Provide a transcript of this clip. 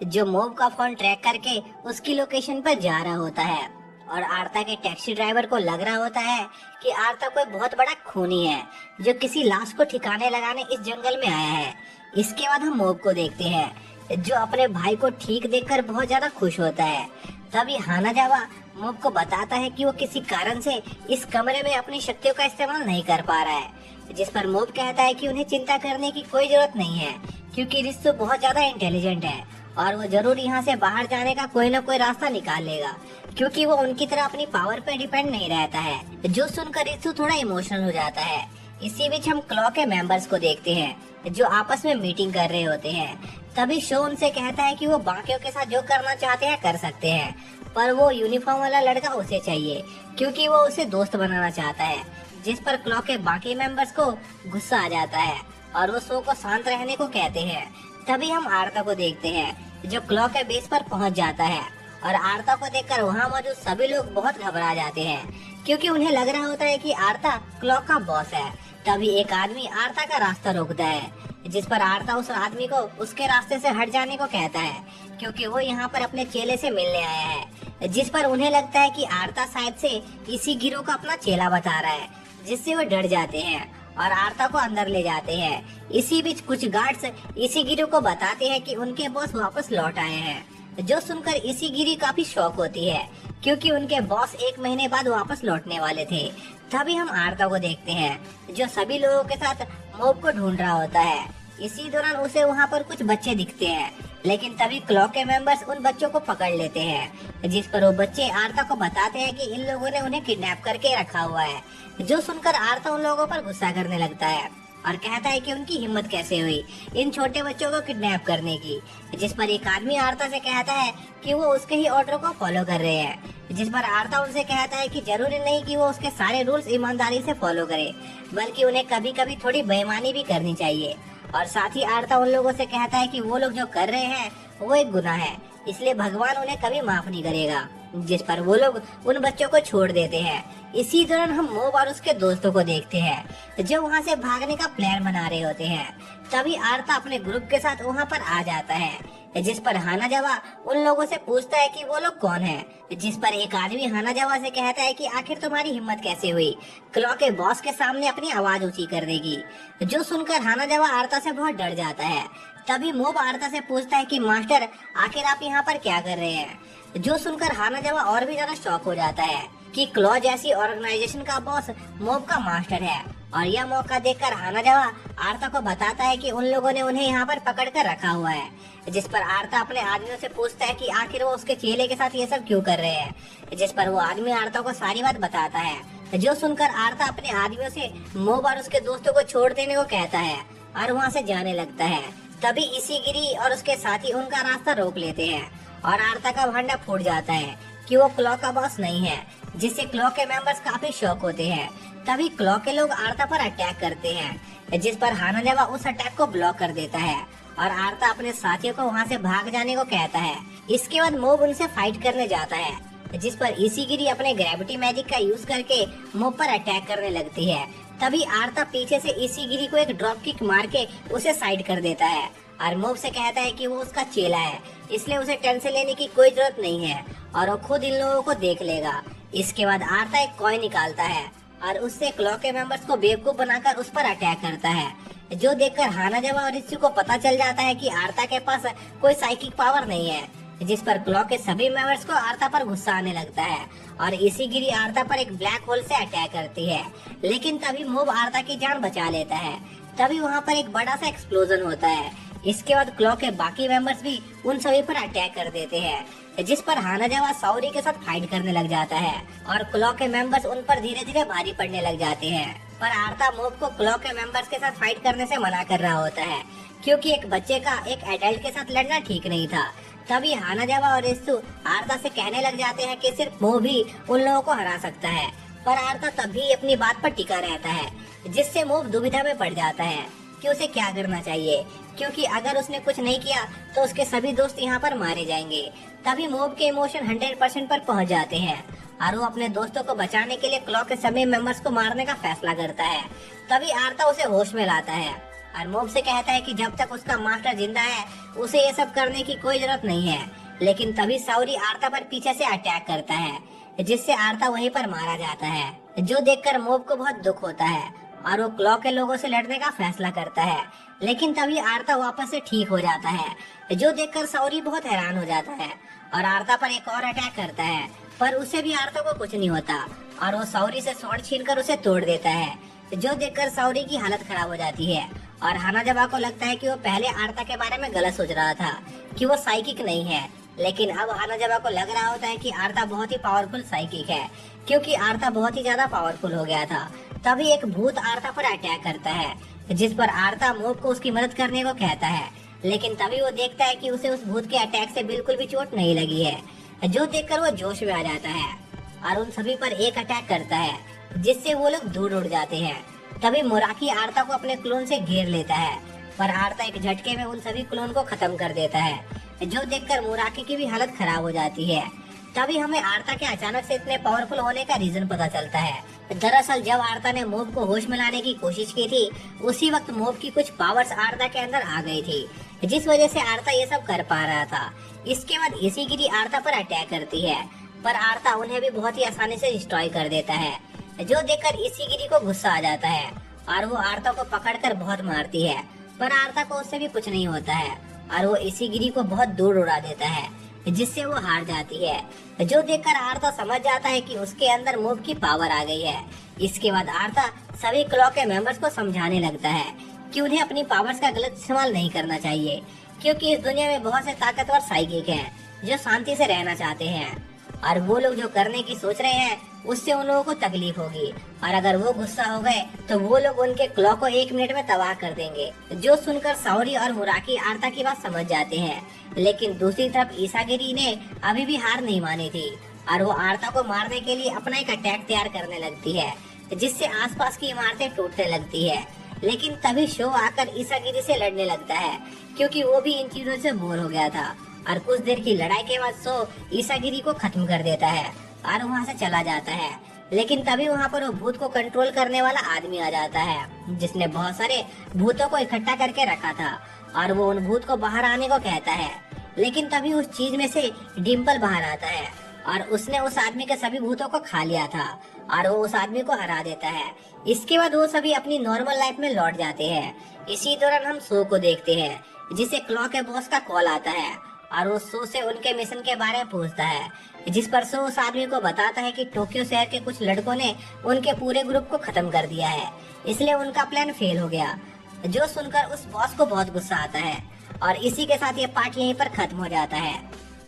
जो मोब का phone track करके उसकी लोकेशन पर जा रहा होता है। और आर्ता के टैक्सी ड्राइवर को लग रहा होता है कि आर्ता कोई बहुत बड़ा खूनी है जो किसी लाश को ठिकाने लगाने इस जंगल में आया है। इसके बाद हम मोब को देखते हैं जो अपने भाई को ठीक देखकर बहुत ज्यादा खुश होता है। तभी हानाजावा मोब को बताता है कि वो किसी कारण से इस कमरे में अपनी शक्तियों का इस्तेमाल नहीं कर पा रहा है, जिस पर मोब कहता है कि उन्हें चिंता करने की कोई जरूरत नहीं है क्योंकि रित्सु बहुत ज्यादा इंटेलिजेंट है और वो जरूर यहाँ से बाहर जाने का कोई ना कोई रास्ता निकाल लेगा क्योंकि वो उनकी तरह अपनी पावर पे डिपेंड नहीं रहता है। जो सुनकर रित्सु थोड़ा इमोशनल हो जाता है। इसी बीच हम क्लॉ के मेंबर्स को देखते हैं जो आपस में मीटिंग कर रहे होते हैं। तभी शो उनसे कहता है कि वो बाकियों के साथ जो करना चाहते हैं कर सकते हैं, पर वो यूनिफॉर्म वाला लड़का उसे चाहिए क्योंकि वो उसे दोस्त बनाना चाहता है। जिस पर क्लॉ के बाकी मेंबर्स को गुस्सा आ जाता है और वो शो को शांत रहने को कहते हैं। तभी हम आर्ता को देखते हैं जो क्लॉ के बेस पर पहुंच जाता है और आर्ता को देखकर वहां मौजूद सभी लोग बहुत घबरा जाते हैं क्योंकि उन्हें लग रहा होता है कि आर्ता क्लॉ का बॉस है। तभी एक आदमी आर्ता का रास्ता रोकता है जिस पर आर्ता उस आदमी को उसके रास्ते से हट जाने को कहता है क्योंकि वो यहाँ पर अपने चेले से मिलने आया है। जिस पर उन्हें लगता है कि आर्ता शायद से इसी गिरोह का अपना चेला बता रहा है, जिससे वो डर जाते हैं और आर्ता को अंदर ले जाते हैं। इसी बीच कुछ गार्ड्स इसी गिरोह को बताते हैं कि उनके बॉस वापस लौट आए हैं। जो सुनकर इसी गिरी काफी शौक होती है क्योंकि उनके बॉस 1 महीने बाद वापस लौटने वाले थे। तभी हम आर्ता को देखते हैं जो सभी लोगों के साथ मोब को ढूंढ रहा होता है। इसी दौरान उसे वहाँ पर कुछ बच्चे दिखते हैं, लेकिन तभी क्लॉ के मेंबर्स उन बच्चों को पकड़ लेते हैं, जिस पर वो बच्चे आर्ता को बताते हैं कि इन लोगों ने उन्हें किडनैप करके रखा हुआ है। जो सुनकर आर्ता उन लोगों पर गुस्सा करने लगता है और कहता है कि उनकी हिम्मत कैसे हुई इन छोटे बच्चों को किडनैप करने की। जिस पर एक आदमी आर्ता से कहता है कि वो उसके ही ऑर्डर को फॉलो कर रहे हैं, जिस पर आर्ता उनसे कहता है कि जरूरी नहीं कि वो उसके सारे रूल्स ईमानदारी से फॉलो करे, बल्कि उन्हें कभी कभी थोड़ी बेईमानी भी करनी चाहिए। और साथ ही आर्ता उन लोगों से कहता है कि वो लोग जो कर रहे हैं वो एक गुनाह है, इसलिए भगवान उन्हें कभी माफ नहीं करेगा। जिस पर वो लोग उन बच्चों को छोड़ देते हैं। इसी दौरान हम मोब और उसके दोस्तों को देखते हैं जो वहाँ से भागने का प्लान बना रहे होते हैं। तभी आर्ता अपने ग्रुप के साथ वहाँ पर आ जाता है, जिस पर हानाजावा उन लोगों से पूछता है कि वो लोग कौन हैं। जिस पर एक आदमी हानाजावा से कहता है कि आखिर तुम्हारी हिम्मत कैसे हुई क्लॉ के बॉस के सामने अपनी आवाज ऊंची कर देगी। जो सुनकर हानाजावा आर्ता से बहुत डर जाता है। तभी मोब आर्ता से पूछता है कि मास्टर आखिर आप यहाँ पर क्या कर रहे हैं। जो सुनकर हानाजावा और भी ज्यादा शॉक हो जाता है कि क्लॉ जैसी ऑर्गेनाइजेशन का बॉस मोब का मास्टर है। और यह मौका देखकर हानाजावा आर्ता को बताता है कि उन लोगों ने उन्हें यहाँ पर पकड़ कर रखा हुआ है। जिस पर आर्ता अपने आदमियों से पूछता है कि आखिर वो उसके चेले के साथ ये सब क्यों कर रहे हैं। जिस पर वो आदमी आर्ता को सारी बात बताता है। जो सुनकर आर्ता अपने आदमियों से मोब और उसके दोस्तों को छोड़ देने को कहता है और वहाँ से जाने लगता है। तभी इसी गिरी और उसके साथी उनका रास्ता रोक लेते हैं और आर्ता का भांडा फूट जाता है कि वो क्लॉ का बॉस नहीं है, जिससे क्लॉ के मेंबर्स काफी शौक होते हैं। तभी क्लॉ के लोग आर्ता पर अटैक करते हैं, जिस पर हानाजावा उस अटैक को ब्लॉक कर देता है और आर्ता अपने साथियों को वहां से भाग जाने को कहता है। इसके बाद मोब उनसे फाइट करने जाता है, जिस पर इशिगिरी अपने ग्रेविटी मैजिक का यूज करके मोब पर अटैक करने लगती है। तभी आर्ता पीछे से इशिगिरी को एक ड्रॉप किक मार के उसे साइड कर देता है और मोब से कहता है कि वो उसका चेला है, इसलिए उसे टेंशन लेने की कोई जरूरत नहीं है और वो खुद इन लोगों को देख लेगा। इसके बाद आर्ता एक कॉइन निकालता है और उससे क्लॉ के मेंबर्स को बेवकूफ बनाकर उस पर अटैक करता है। जो देखकर हानाजावा और रित्सु को पता चल जाता है कि आर्ता के पास कोई साइकिक पावर नहीं है, जिस पर क्लॉ के सभी मेंबर्स को आर्ता पर गुस्सा आने लगता है और इशिगिरी आर्ता पर एक ब्लैक होल से अटैक करती है। लेकिन तभी मोब आर्ता की जान बचा लेता है। तभी वहाँ पर एक बड़ा सा एक्सप्लोजन होता है। इसके बाद क्लॉ के बाकी मेंबर्स भी उन सभी पर अटैक कर देते हैं, जिस पर हानाजावा सौरी के साथ फाइट करने लग जाता है और क्लॉ के मेंबर्स उन पर धीरे धीरे भारी पड़ने लग जाते हैं। पर आर्ता मोब को क्लॉ के मेंबर्स के साथ फाइट करने से मना कर रहा होता है क्योंकि एक बच्चे का एक एडल्ट के साथ लड़ना ठीक नहीं था। तभी हानाजावा और रित्सु आर्ता से कहने लग जाते हैं कि सिर्फ मोब ही उन लोगों को हरा सकता है। पर आर्ता तब भी अपनी बात पर टिका रहता है, जिससे मोब दुविधा में पड़ जाता है कि उसे क्या करना चाहिए, क्योंकि अगर उसने कुछ नहीं किया तो उसके सभी दोस्त यहाँ पर मारे जाएंगे। तभी मोब के इमोशन 100% पर पहुँच जाते हैं और वो अपने दोस्तों को बचाने के लिए क्लॉ के सभी मेंबर्स को मारने का फैसला करता है। तभी आर्ता उसे होश में लाता है और मोब से कहता है कि जब तक उसका मास्टर जिंदा है उसे ये सब करने की कोई जरूरत नहीं है। लेकिन तभी साउरी आर्ता पर पीछे से अटैक करता है जिससे आर्ता वहीं पर मारा जाता है, जो देखकर मोब को बहुत दुख होता है और वो क्लॉ के लोगों से लड़ने का फैसला करता है। लेकिन तभी आर्ता वापस से ठीक हो जाता है, जो देखकर साउरी बहुत हैरान हो जाता है और आर्ता पर एक और अटैक करता है, पर उससे भी आर्ता को कुछ नहीं होता और वो साउरी से स्वॉर्ड छीनकर उसे तोड़ देता है, जो देखकर साउरी की हालत खराब हो जाती है। और हानाजावा को लगता है कि वो पहले आर्ता के बारे में गलत सोच रहा था कि वो साइकिक नहीं है, लेकिन अब हानाजावा को लग रहा होता है कि आर्ता बहुत ही पावरफुल साइकिक है, क्योंकि आर्ता बहुत ही ज्यादा पावरफुल हो गया था। तभी एक भूत आर्ता पर अटैक करता है, जिस पर आर्ता मोब को उसकी मदद करने को कहता है, लेकिन तभी वो देखता है कि उसे उस भूत के अटैक से बिल्कुल भी चोट नहीं लगी है, जो देखकर वो जोश में आ जाता है और उन सभी पर एक अटैक करता है, जिससे वो लोग दूर उड़ जाते हैं। तभी मुराकी आर्ता को अपने क्लोन से घेर लेता है, पर आर्ता एक झटके में उन सभी क्लोन को खत्म कर देता है, जो देखकर मुराकी की भी हालत खराब हो जाती है। तभी हमें आर्ता के अचानक से इतने पावरफुल होने का रीजन पता चलता है। दरअसल जब आर्ता ने मोब को होश में लाने की कोशिश की थी, उसी वक्त मोब की कुछ पावर्स आर्ता के अंदर आ गई थी, जिस वजह से आर्ता ये सब कर पा रहा था। इसके बाद इशिगिरी आर्ता पर अटैक करती है, पर आर्ता उन्हें भी बहुत ही आसानी से डिस्ट्रॉय कर देता है, जो देखकर इशिगिरी को गुस्सा आ जाता है और वो आर्ता को पकड़कर बहुत मारती है, पर आर्ता को उससे भी कुछ नहीं होता है और वो इशिगिरी को बहुत दूर उड़ा देता है, जिससे वो हार जाती है, जो देखकर आर्ता समझ जाता है कि उसके अंदर मोब की पावर आ गई है। इसके बाद आर्ता सभी क्लॉ के मेंबर्स को समझाने लगता है कि उन्हें अपनी पावर्स का गलत इस्तेमाल नहीं करना चाहिए, क्योंकि इस दुनिया में बहुत से ताकतवर साइकिक हैं जो शांति से रहना चाहते हैं और वो लोग जो करने की सोच रहे हैं उससे उन लोगों को तकलीफ होगी, और अगर वो गुस्सा हो गए तो वो लोग उनके क्लॉ को 1 मिनट में तबाह कर देंगे। जो सुनकर साउरी और मुराकी आर्ता की बात समझ जाते हैं, लेकिन दूसरी तरफ इसागिरी ने अभी भी हार नहीं मानी थी और वो आर्ता को मारने के लिए अपना एक अटैक तैयार करने लगती है, जिससे आसपास की इमारतें टूटने लगती है। लेकिन तभी शो आकर इसागिरी से लड़ने लगता है, क्योंकि वो भी इन चीजों से बोर हो गया था, और कुछ देर की लड़ाई के बाद शो इसागिरी को खत्म कर देता है और वहाँ से चला जाता है। लेकिन तभी वहाँ पर वो भूत को कंट्रोल करने वाला आदमी आ जाता है, जिसने बहुत सारे भूतों को इकट्ठा करके रखा था और वो उन भूत को बाहर आने को कहता है। लेकिन तभी उस चीज में से डिम्पल बाहर आता है और उसने उस आदमी के सभी भूतों को खा लिया था और वो उस आदमी को हरा देता है। इसके बाद वो सभी अपनी नॉर्मल लाइफ में लौट जाते हैं। इसी दौरान हम शो को देखते हैं, जिसे क्लॉ के बॉस का कॉल आता है और वो शो से उनके मिशन के बारे में पूछता है, जिस पर शो उस आदमी को बताता है कि टोक्यो शहर के कुछ लड़कों ने उनके पूरे ग्रुप को खत्म कर दिया है, इसलिए उनका प्लान फेल हो गया। जो सुनकर उस बॉस को बहुत गुस्सा आता है और इसी के साथ ये पार्ट यहीं पर खत्म हो जाता है।